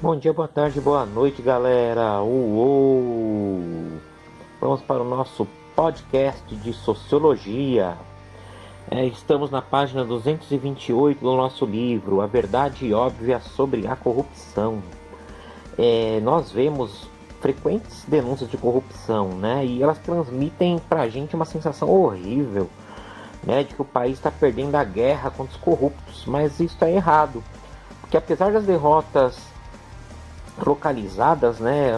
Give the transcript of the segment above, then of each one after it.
Bom dia, boa tarde, boa noite, galera. Uou! Vamos para o nosso podcast de Sociologia. Estamos na página 228 do nosso livro, A Verdade Óbvia sobre a Corrupção. Nós vemos frequentes denúncias de corrupção, né? E elas transmitem para a gente uma sensação horrível, né? De que o país está perdendo a guerra contra os corruptos. Mas isso é errado, porque apesar das derrotas localizadas, né,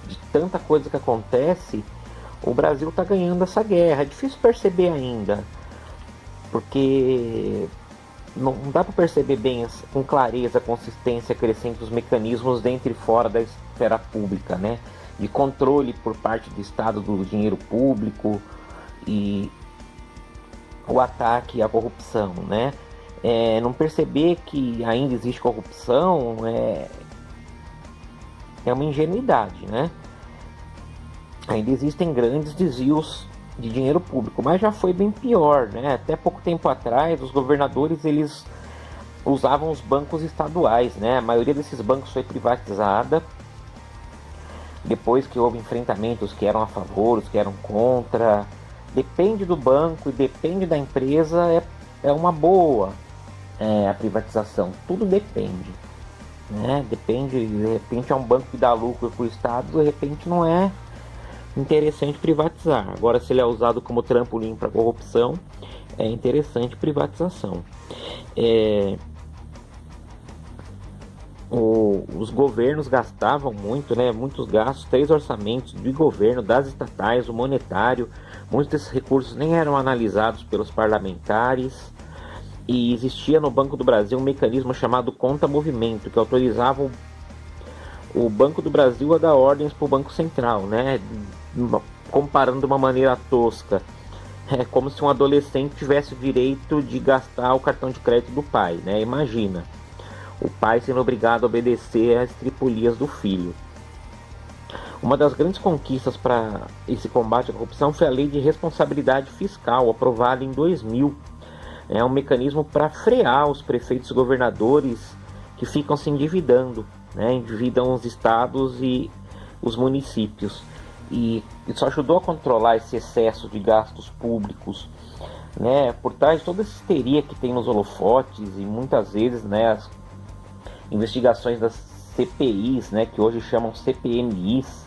de tanta coisa que acontece, o Brasil está ganhando essa guerra. É difícil perceber ainda, porque não dá para perceber bem com clareza a consistência crescente dos mecanismos dentro e fora da esfera pública, né, de controle por parte do Estado do dinheiro público e o ataque à corrupção, né. Não perceber que ainda existe corrupção é uma ingenuidade, né? Ainda existem grandes desvios de dinheiro público, mas já foi bem pior, né? Até pouco tempo atrás, os governadores eles usavam os bancos estaduais, né? A maioria desses bancos foi privatizada depois que houve enfrentamentos que eram a favor, os que eram contra. Depende do banco e depende da empresa, é uma boa a privatização. Tudo depende. Né? Depende, de repente é um banco que dá lucro para o Estado, de repente não é interessante privatizar. Agora, se ele é usado como trampolim para corrupção, é interessante privatização. Os governos gastavam muito, né? Muitos gastos, 3 orçamentos de governo, das estatais, o monetário. Muitos desses recursos nem eram analisados pelos parlamentares. E existia no Banco do Brasil um mecanismo chamado conta-movimento, que autorizava o Banco do Brasil a dar ordens para o Banco Central, né? Comparando de uma maneira tosca. É como se um adolescente tivesse o direito de gastar o cartão de crédito do pai, né? Imagina, o pai sendo obrigado a obedecer às estripulias do filho. Uma das grandes conquistas para esse combate à corrupção foi a Lei de Responsabilidade Fiscal, aprovada em 2000. É um mecanismo para frear os prefeitos e governadores que ficam se endividando, né? Endividam os estados e os municípios. E isso ajudou a controlar esse excesso de gastos públicos, né? Por trás de toda essa histeria que tem nos holofotes e muitas vezes, né, as investigações das CPIs, né, que hoje chamam CPMIs,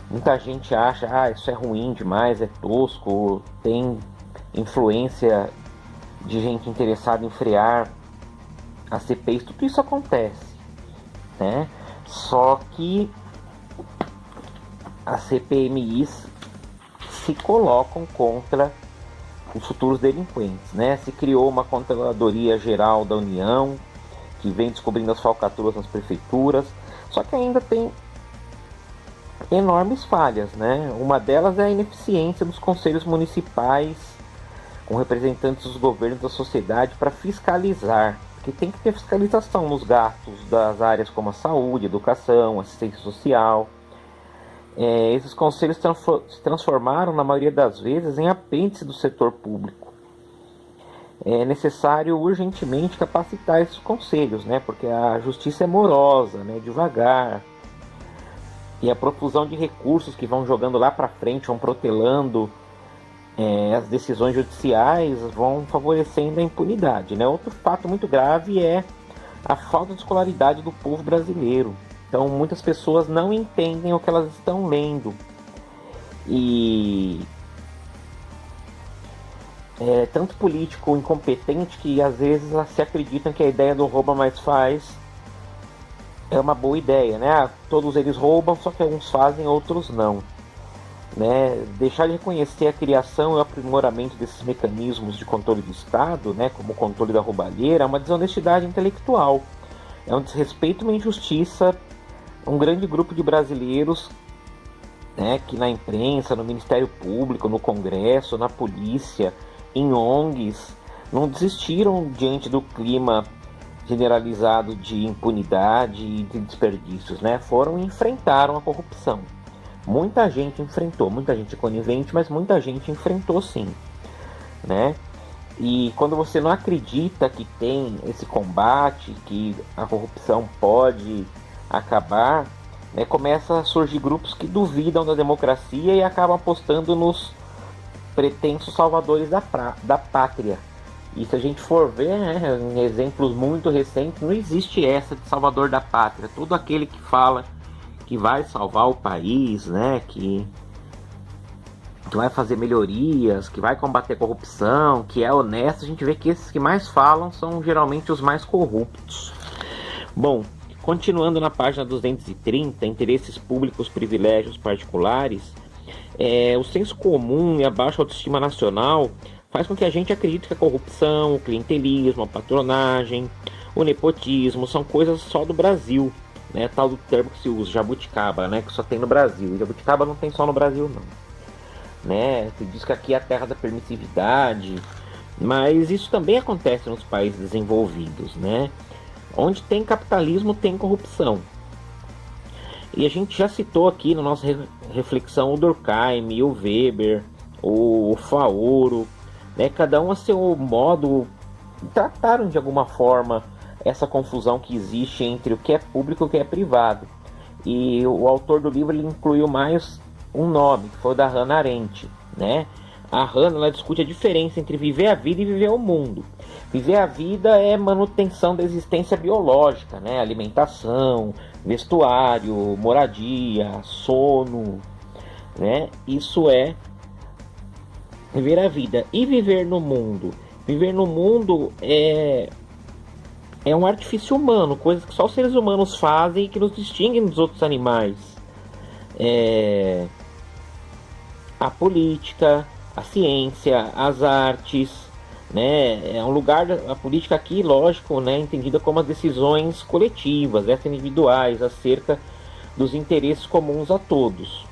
muita gente acha, isso é ruim demais, é tosco, tem influência de gente interessada em frear as CPIs, tudo isso acontece, né? Só que as CPMIs se colocam contra os futuros delinquentes, né? Se criou uma Controladoria Geral da União, que vem descobrindo as falcatruas nas prefeituras, só que ainda tem enormes falhas, né? Uma delas é a ineficiência dos conselhos municipais com representantes dos governos da sociedade para fiscalizar, porque tem que ter fiscalização nos gastos das áreas como a saúde, educação, assistência social. Esses conselhos se transformaram, na maioria das vezes, em apêndice do setor público. É necessário urgentemente capacitar esses conselhos, né? Porque a justiça é morosa, né? Devagar. E a profusão de recursos que vão jogando lá para frente, vão protelando as decisões judiciais, vão favorecendo a impunidade, né? Outro fato muito grave é a falta de escolaridade do povo brasileiro. Então muitas pessoas não entendem o que elas estão lendo. E tanto político incompetente que às vezes se acreditam que a ideia do rouba mais faz é uma boa ideia, né? Todos eles roubam, só que alguns fazem, outros não, né? Deixar de reconhecer a criação e o aprimoramento desses mecanismos de controle do Estado, né, como o controle da roubalheira, é uma desonestidade intelectual, é um desrespeito e uma injustiça a um grande grupo de brasileiros, né, que na imprensa, no Ministério Público, no Congresso, na polícia, em ONGs, não desistiram diante do clima generalizado de impunidade e de desperdícios, né? Foram e enfrentaram a corrupção. Muita gente enfrentou, muita gente conivente, mas muita gente enfrentou sim, né? E quando você não acredita que tem esse combate, que a corrupção pode acabar, né, começa a surgir grupos que duvidam da democracia e acabam apostando nos pretensos salvadores da pátria. E se a gente for ver, né, em exemplos muito recentes, não existe essa de salvador da pátria. Todo aquele que fala que vai salvar o país, né, que vai fazer melhorias, que vai combater a corrupção, que é honesto, a gente vê que esses que mais falam são geralmente os mais corruptos. Bom, continuando na página 230, interesses públicos, privilégios particulares, o senso comum e a baixa autoestima nacional faz com que a gente acredite que a corrupção, o clientelismo, a patronagem, o nepotismo são coisas só do Brasil, né? Tal do termo que se usa, jabuticaba, né? Que só tem no Brasil. E jabuticaba não tem só no Brasil, não. Né? Se diz que aqui é a terra da permissividade, mas isso também acontece nos países desenvolvidos, né? Onde tem capitalismo tem corrupção. E a gente já citou aqui na nossa reflexão o Durkheim, o Weber, o Faoro, né? Cada um a seu modo trataram de alguma forma essa confusão que existe entre o que é público e o que é privado. E o autor do livro ele incluiu mais um nome, que foi o da Hannah Arendt, né? A Hannah ela discute a diferença entre viver a vida e viver o mundo. Viver a vida é manutenção da existência biológica, né? Alimentação, vestuário, moradia, sono, né? Isso é viver a vida. E viver no mundo? Viver no mundo é um artifício humano, coisas que só os seres humanos fazem e que nos distinguem dos outros animais. A política, a ciência, as artes, né? É um lugar, a política aqui, lógico, né, entendida como as decisões coletivas, individuais, acerca dos interesses comuns a todos.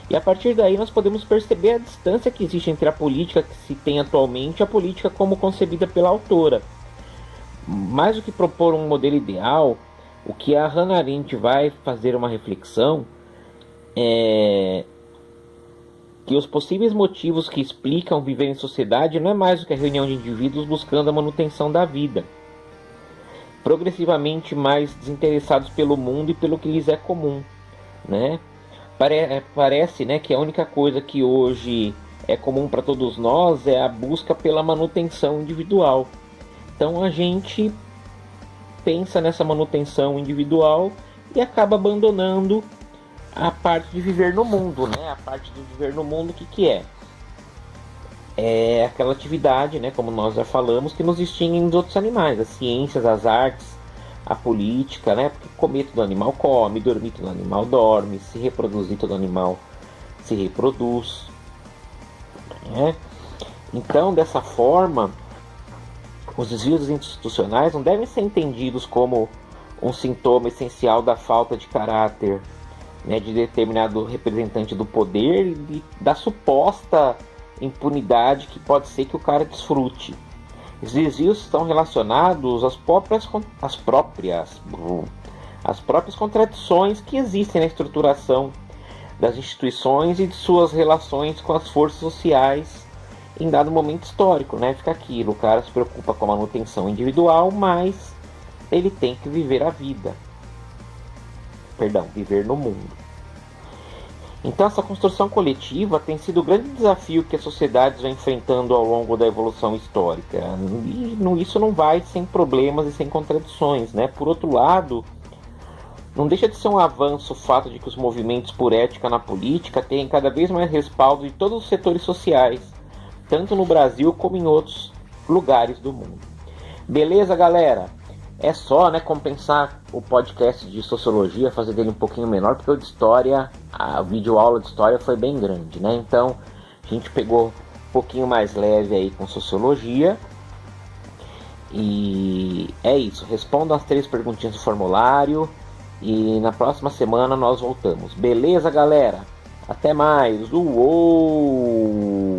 E a partir daí nós podemos perceber a distância que existe entre a política que se tem atualmente e a política como concebida pela autora. Mais do que propor um modelo ideal, o que a Hannah Arendt vai fazer uma reflexão é que os possíveis motivos que explicam viver em sociedade não é mais do que a reunião de indivíduos buscando a manutenção da vida, progressivamente mais desinteressados pelo mundo e pelo que lhes é comum, né? Parece, né, que a única coisa que hoje é comum para todos nós é a busca pela manutenção individual. Então a gente pensa nessa manutenção individual e acaba abandonando a parte de viver no mundo, né? A parte de viver no mundo, o que é? É aquela atividade, né, como nós já falamos, que nos distingue dos outros animais, as ciências, as artes, a política, né? Porque comer todo animal come, dormir todo animal dorme, se reproduzir todo animal se reproduz, né? Então, dessa forma, os desvios institucionais não devem ser entendidos como um sintoma essencial da falta de caráter, né, de determinado representante do poder e da suposta impunidade que pode ser que o cara desfrute. Os desvios estão relacionados às próprias contradições que existem na estruturação das instituições e de suas relações com as forças sociais em dado momento histórico, né? Fica aquilo, o cara se preocupa com a manutenção individual, mas ele tem que viver a vida. Viver no mundo. Então essa construção coletiva tem sido o grande desafio que as sociedades vão enfrentando ao longo da evolução histórica. E isso não vai sem problemas e sem contradições, né? Por outro lado, não deixa de ser um avanço o fato de que os movimentos por ética na política têm cada vez mais respaldo de todos os setores sociais, tanto no Brasil como em outros lugares do mundo. Beleza, galera? É só, né, compensar o podcast de sociologia, fazer dele um pouquinho menor, porque o de história, a videoaula de história foi bem grande, né? Então, a gente pegou um pouquinho mais leve aí com sociologia. E é isso. Respondam as 3 perguntinhas do formulário. E na próxima semana nós voltamos. Beleza, galera? Até mais. Uou!